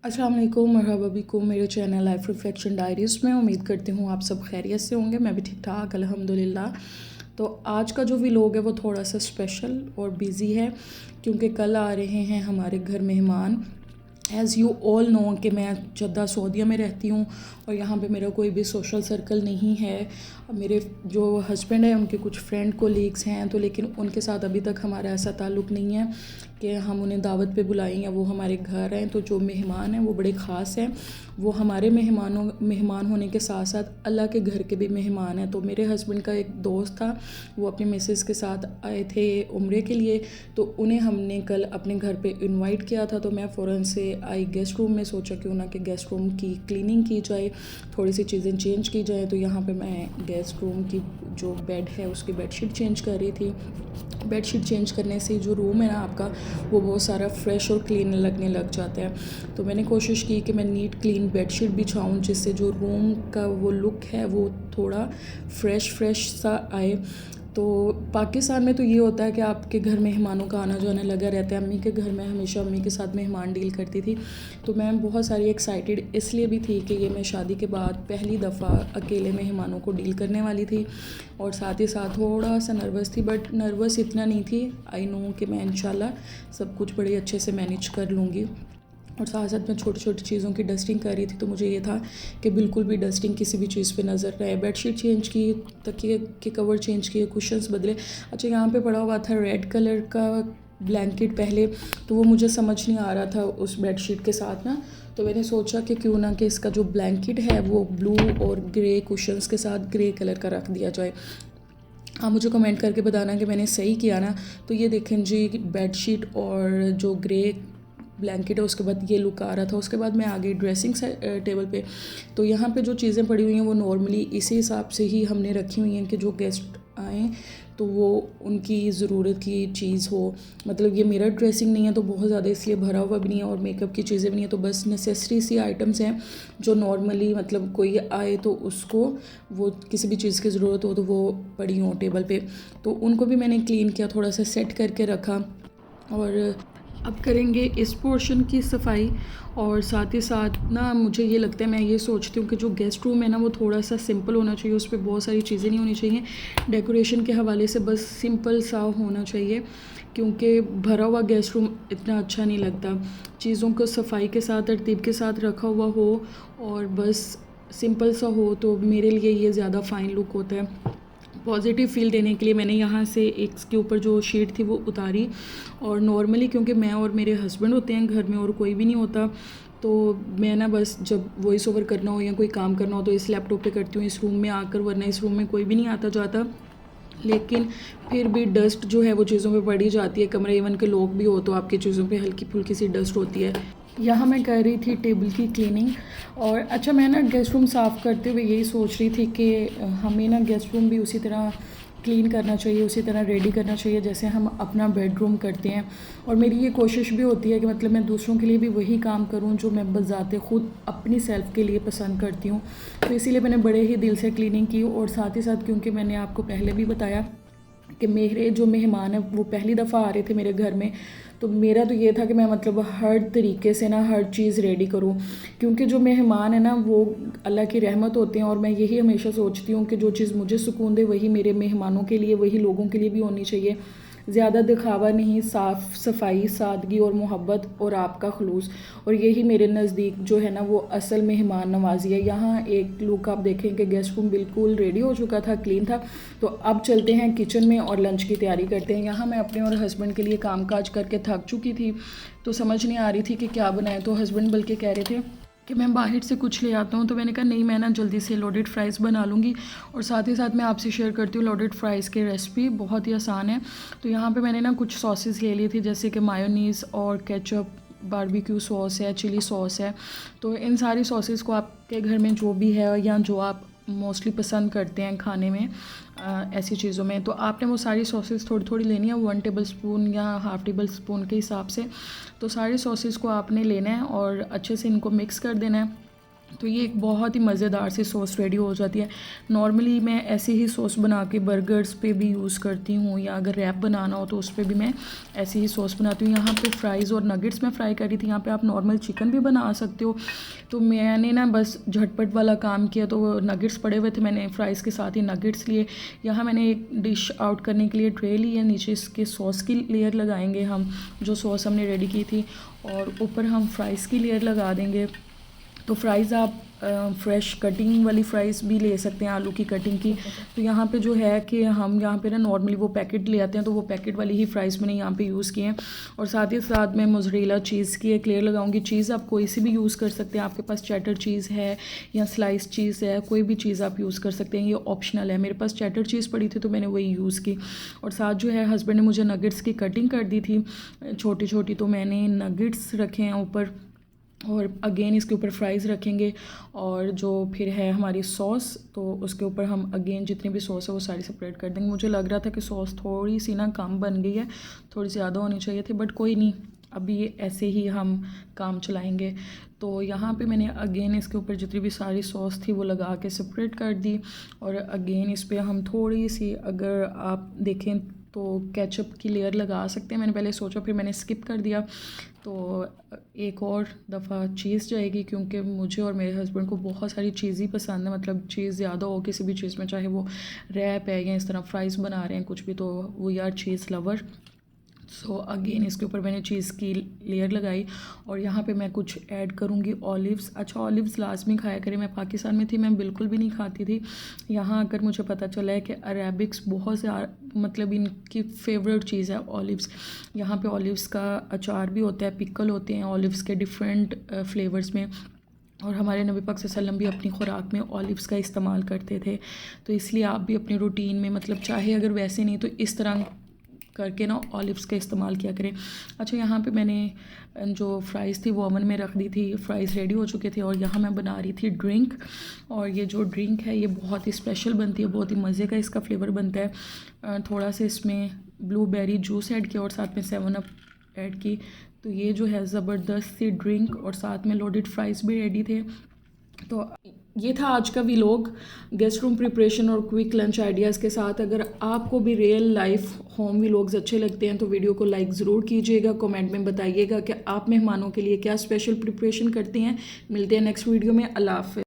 अस्सलाम वालेकुम, मरहबा बिकुम मेरे चैनल लाइफ रिफ्लेक्शन डायरीज़ में। उम्मीद करती हूँ आप सब खैरियत से होंगे। मैं भी ठीक ठाक अल्हम्दुलिल्लाह। तो आज का जो व्लॉग है वो थोड़ा सा स्पेशल और बिज़ी है क्योंकि कल आ रहे हैं हमारे घर मेहमान। एज़ यू ऑल नो कि मैं जद्दा सऊदीया में रहती हूँ और यहाँ पे मेरा कोई भी सोशल सर्कल नहीं है। मेरे जो हस्बैंड हैं उनके कुछ फ्रेंड कोलीग्स हैं, तो लेकिन उनके साथ अभी तक हमारा ऐसा ताल्लुक़ नहीं है कि हम उन्हें दावत पे बुलाएं या वो हमारे घर आएँ। तो जो मेहमान हैं वो बड़े ख़ास हैं, वो हमारे मेहमान होने के साथ साथ अल्लाह के घर के भी मेहमान हैं। तो मेरे हस्बैंड का एक दोस्त था, वो अपनी मिसेस के साथ आए थे उम्रे के लिए, तो उन्हें हमने कल अपने घर पे इनवाइट किया था। तो मैं फ़ौरन से आई गेस्ट रूम में, सोचा क्यों ना कि गेस्ट रूम की क्लीनिंग की जाए, थोड़ी सी चीज़ें चेंज की जाए। तो यहाँ पे मैं गेस्ट रूम की जो बेड है उसकी बेडशीट चेंज कर रही थी। बेडशीट चेंज करने से जो रूम है ना आपका, वो बहुत सारा फ्रेश और क्लीन लगने लग जाता है। तो मैंने कोशिश की कि मैं नीट क्लीन बेडशीट बिछाऊँ जिससे जो रूम का वो लुक है वो थोड़ा फ्रेश सा आए। तो पाकिस्तान में तो ये होता है कि आपके घर मेहमानों का आना जाना लगा रहता है। अम्मी के घर में हमेशा अम्मी के साथ मेहमान डील करती थी, तो मैं बहुत सारी एक्साइटेड इसलिए भी थी कि ये मैं शादी के बाद पहली दफ़ा अकेले मेहमानों को डील करने वाली थी, और साथ ही साथ थोड़ा सा नर्वस थी, बट नर्वस इतना नहीं थी। आई नो कि मैं इंशाल्लाह सब कुछ बड़े अच्छे से मैनेज कर लूँगी। और साथ साथ मैं छोटी छोटी चीज़ों की डस्टिंग कर रही थी, तो मुझे ये था कि बिल्कुल भी डस्टिंग किसी भी चीज़ पे नज़र न आए। बेडशीट चेंज की, तकिए के कवर चेंज किए, कुशन्स बदले। अच्छा, यहाँ पे पड़ा हुआ था रेड कलर का ब्लैंकेट पहले, तो वो मुझे समझ नहीं आ रहा था उस बेडशीट के साथ ना, तो मैंने सोचा कि क्यों ना कि इसका जो ब्लैंकेट है वो ब्लू और ग्रे कुशन्स के साथ ग्रे कलर का रख दिया जाए। आप मुझे कमेंट करके बताना कि मैंने सही किया ना। तो ये देखें जी, बेडशीट और जो ग्रे ब्लैंकेट है उसके बाद ये लुक आ रहा था। उसके बाद मैं आ गई ड्रेसिंग टेबल पे। तो यहाँ पे जो चीज़ें पड़ी हुई हैं वो नॉर्मली इसी हिसाब से ही हमने रखी हुई हैं कि जो गेस्ट आएँ तो वो उनकी ज़रूरत की चीज़ हो। मतलब ये मेरा ड्रेसिंग नहीं है तो बहुत ज़्यादा इसलिए भरा हुआ भी नहीं है और मेकअप की चीज़ें भी नहीं है, तो बस नेसेसरी सी आइटम्स हैं जो नॉर्मली मतलब कोई आए तो उसको वो किसी भी चीज़ की ज़रूरत हो तो वो पड़ी हों टेबल पे। तो उनको भी मैंने क्लीन किया, थोड़ा सा सेट करके रखा। और अब करेंगे इस पोर्शन की सफाई। और साथ ही साथ ना मुझे ये लगता है, मैं ये सोचती हूँ कि जो गेस्ट रूम है ना वो थोड़ा सा सिंपल होना चाहिए, उस पर बहुत सारी चीज़ें नहीं होनी चाहिए। डेकोरेशन के हवाले से बस सिंपल सा होना चाहिए, क्योंकि भरा हुआ गेस्ट रूम इतना अच्छा नहीं लगता। चीज़ों को सफाई के साथ तरतीब के साथ रखा हुआ हो और बस सिंपल सा हो तो मेरे लिए ये ज़्यादा फ़ाइन लुक होता है। पॉजिटिव फील देने के लिए मैंने यहाँ से इसके ऊपर जो शीट थी वो उतारी। और नॉर्मली क्योंकि मैं और मेरे हस्बैंड होते हैं घर में और कोई भी नहीं होता, तो मैं ना बस जब वॉइस ओवर करना हो या कोई काम करना हो तो इस लैपटॉप पे करती हूँ, इस रूम में आकर, वरना इस रूम में कोई भी नहीं आता जाता। लेकिन फिर भी डस्ट जो है वो चीज़ों पे पड़ी जाती है। कमरे इवन के लोग भी हो तो आपकी चीज़ों पे हल्की फुल्की सी डस्ट होती है। यहाँ मैं कर रही थी टेबल की क्लीनिंग। और अच्छा, मैं ना गेस्ट रूम साफ़ करते हुए यही सोच रही थी कि हमें ना गेस्ट रूम भी उसी तरह क्लीन करना चाहिए, उसी तरह रेडी करना चाहिए जैसे हम अपना बेडरूम करते हैं। और मेरी ये कोशिश भी होती है कि मतलब मैं दूसरों के लिए भी वही काम करूं जो मैं बज़ाते ख़ुद अपनी सेल्फ़ के लिए पसंद करती हूँ। तो इसीलिए मैंने बड़े ही दिल से क्लीनिंग की। और साथ ही साथ क्योंकि मैंने आपको पहले भी बताया कि मेरे जो मेहमान हैं वो पहली दफ़ा आ रहे थे मेरे घर में, तो मेरा तो ये था कि मैं मतलब हर तरीके से ना हर चीज़ रेडी करूँ, क्योंकि जो मेहमान है ना वो अल्लाह की रहमत होते हैं। और मैं यही हमेशा सोचती हूँ कि जो चीज़ मुझे सुकून दे वही मेरे मेहमानों के लिए, वही लोगों के लिए भी होनी चाहिए। ज़्यादा दिखावा नहीं, साफ़ सफाई, सादगी और मोहब्बत और आपका खलूस। और यही मेरे नज़दीक जो है ना वो असल मेहमान नवाजी है। यहाँ एक लुक आप देखें कि गेस्ट रूम बिल्कुल रेडी हो चुका था, क्लीन था। तो अब चलते हैं किचन में और लंच की तैयारी करते हैं। यहाँ मैं अपने और हस्बैंड के लिए काम काज करके थक चुकी थी, तो समझ नहीं आ रही थी कि क्या बनाए। तो हस्बैंड बल्कि कह रहे थे कि मैं बाहर से कुछ ले आता हूँ, तो मैंने कहा नहीं, मैं ना जल्दी से लोडेड फ्राइज़ बना लूँगी। और साथ ही साथ मैं आपसे शेयर करती हूँ लोडेड फ्राइज़ की रेसिपी, बहुत ही आसान है। तो यहाँ पे मैंने ना कुछ सॉसेस ले ली थी जैसे कि मायोनीज़ और केचप, बारबेक्यू सॉस है, चिली सॉस है। तो इन सारी सॉसेस को आपके घर में जो भी है या जो आप मोस्टली पसंद करते हैं खाने में ऐसी चीज़ों में, तो आपने वो सारी सॉसेस थोड़ी थोड़ी लेनी है, 1 टेबल स्पून या हाफ़ टेबल स्पून के हिसाब से। तो सारी सॉसेस को आपने लेना है और अच्छे से इनको मिक्स कर देना है। तो ये एक बहुत ही मज़ेदार सी सॉस रेडी हो जाती है। नॉर्मली मैं ऐसी ही सॉस बना के बर्गर्स पे भी यूज़ करती हूँ, या अगर रैप बनाना हो तो उस पर भी मैं ऐसी ही सॉस बनाती हूँ। यहाँ पे फ्राइज़ और नगेट्स मैं फ्राई कर रही थी। यहाँ पे आप नॉर्मल चिकन भी बना सकते हो। तो मैंने ना बस झटपट वाला काम किया, तो नगेट्स पड़े हुए थे, मैंने फ़्राइज़ के साथ ही नगेट्स लिए। यहाँ मैंने एक डिश आउट करने के लिए ट्रे ली है, नीचे इसके सॉस की लेयर लगाएंगे हम, जो सॉस हमने रेडी की थी, और ऊपर हम फ्राइज़ की लेयर लगा देंगे। तो फ्राइज़ आप फ्रेश कटिंग वाली फ़्राइज़ भी ले सकते हैं, आलू की कटिंग की। तो यहाँ पे जो है कि हम यहाँ पे ना नॉर्मली वो पैकेट ले आते हैं, तो वो पैकेट वाली ही फ़्राइज़ मैंने यहाँ पे यूज़ किए हैं। और साथ ही साथ मैं मोज़रेला चीज़ की एक लेयर लगाऊंगी। चीज़ आप कोई सी भी यूज़ कर सकते हैं, आपके पास चेडर चीज़ है या स्लाइस चीज़ है, कोई भी चीज़ आप यूज़ कर सकते हैं, ये ऑप्शनल है। मेरे पास चेडर चीज़ पड़ी थी तो मैंने वही यूज़ की। और साथ जो है हस्बैंड ने मुझे नगेट्स की कटिंग कर दी थी छोटी छोटी, तो मैंने नगेट्स रखे हैं ऊपर, और अगेन इसके ऊपर फ्राइज़ रखेंगे। और जो फिर है हमारी सॉस, तो उसके ऊपर हम अगेन जितनी भी सॉस है वो सारी सेपरेट कर देंगे। मुझे लग रहा था कि सॉस थोड़ी सी ना कम बन गई है, थोड़ी ज़्यादा होनी चाहिए थी, बट कोई नहीं, अभी ये ऐसे ही हम काम चलाएंगे। तो यहाँ पे मैंने अगेन इसके ऊपर जितनी भी सारी सॉस थी वो लगा के सेपरेट कर दी। और अगेन इस पर हम थोड़ी सी, अगर आप देखें तो केचप की लेयर लगा सकते हैं। मैंने पहले सोचा, फिर मैंने स्किप कर दिया। तो एक और दफ़ा चीज़ जाएगी, क्योंकि मुझे और मेरे हस्बैंड को बहुत सारी चीज़ ही पसंद है, मतलब चीज़ ज़्यादा हो किसी भी चीज़ में, चाहे वो रैप है या इस तरह फ्राइज़ बना रहे हैं कुछ भी, तो वो यार चीज़ लवर। सो अगेन इसके ऊपर मैंने चीज़ की लेयर लगाई। और यहाँ पे मैं कुछ ऐड करूँगी ऑलिव्स। अच्छा, ऑलिव्स लाजमी खाया करें, मैं पाकिस्तान में थी मैं बिल्कुल भी नहीं खाती थी। यहाँ आकर मुझे पता चला है कि अरेबिक्स बहुत से मतलब इनकी फेवरेट चीज़ है ऑलिव्स। यहाँ पे ऑलिव्स का अचार भी होता है, पिकल होते हैं ऑलिव्स के डिफरेंट फ्लेवर्स में। और हमारे नबी पाक सल्लल्लाहु अलैहि वसल्लम भी अपनी ख़ुराक में ऑलिव्स का इस्तेमाल करते थे। तो इसलिए आप भी अपनी रूटीन में, मतलब चाहे अगर वैसे नहीं तो इस तरह करके ना ऑलिव्स का इस्तेमाल किया करें। अच्छा, यहाँ पे मैंने जो फ्राइज़ थी वो ओवन में रख दी थी, फ्राइज़ रेडी हो चुके थे, और यहाँ मैं बना रही थी ड्रिंक। और ये जो ड्रिंक है ये बहुत ही स्पेशल बनती है, बहुत ही मज़े का इसका फ्लेवर बनता है। थोड़ा सा इसमें ब्लूबेरी जूस ऐड किया और साथ में 7 अप ऐड की। तो ये जो है ज़बरदस्त सी ड्रिंक, और साथ में लोडेड फ्राइज़ भी रेडी थे। तो ये था आज का व्लॉग, गेस्ट रूम प्रिपरेशन और क्विक लंच आइडियाज़ के साथ। अगर आपको भी रियल लाइफ होम व्लॉग्स अच्छे लगते हैं तो वीडियो को लाइक ज़रूर कीजिएगा, कमेंट में बताइएगा कि आप मेहमानों के लिए क्या स्पेशल प्रिपरेशन करते हैं। मिलते हैं नेक्स्ट वीडियो में। अल्लाह हाफ़िज़।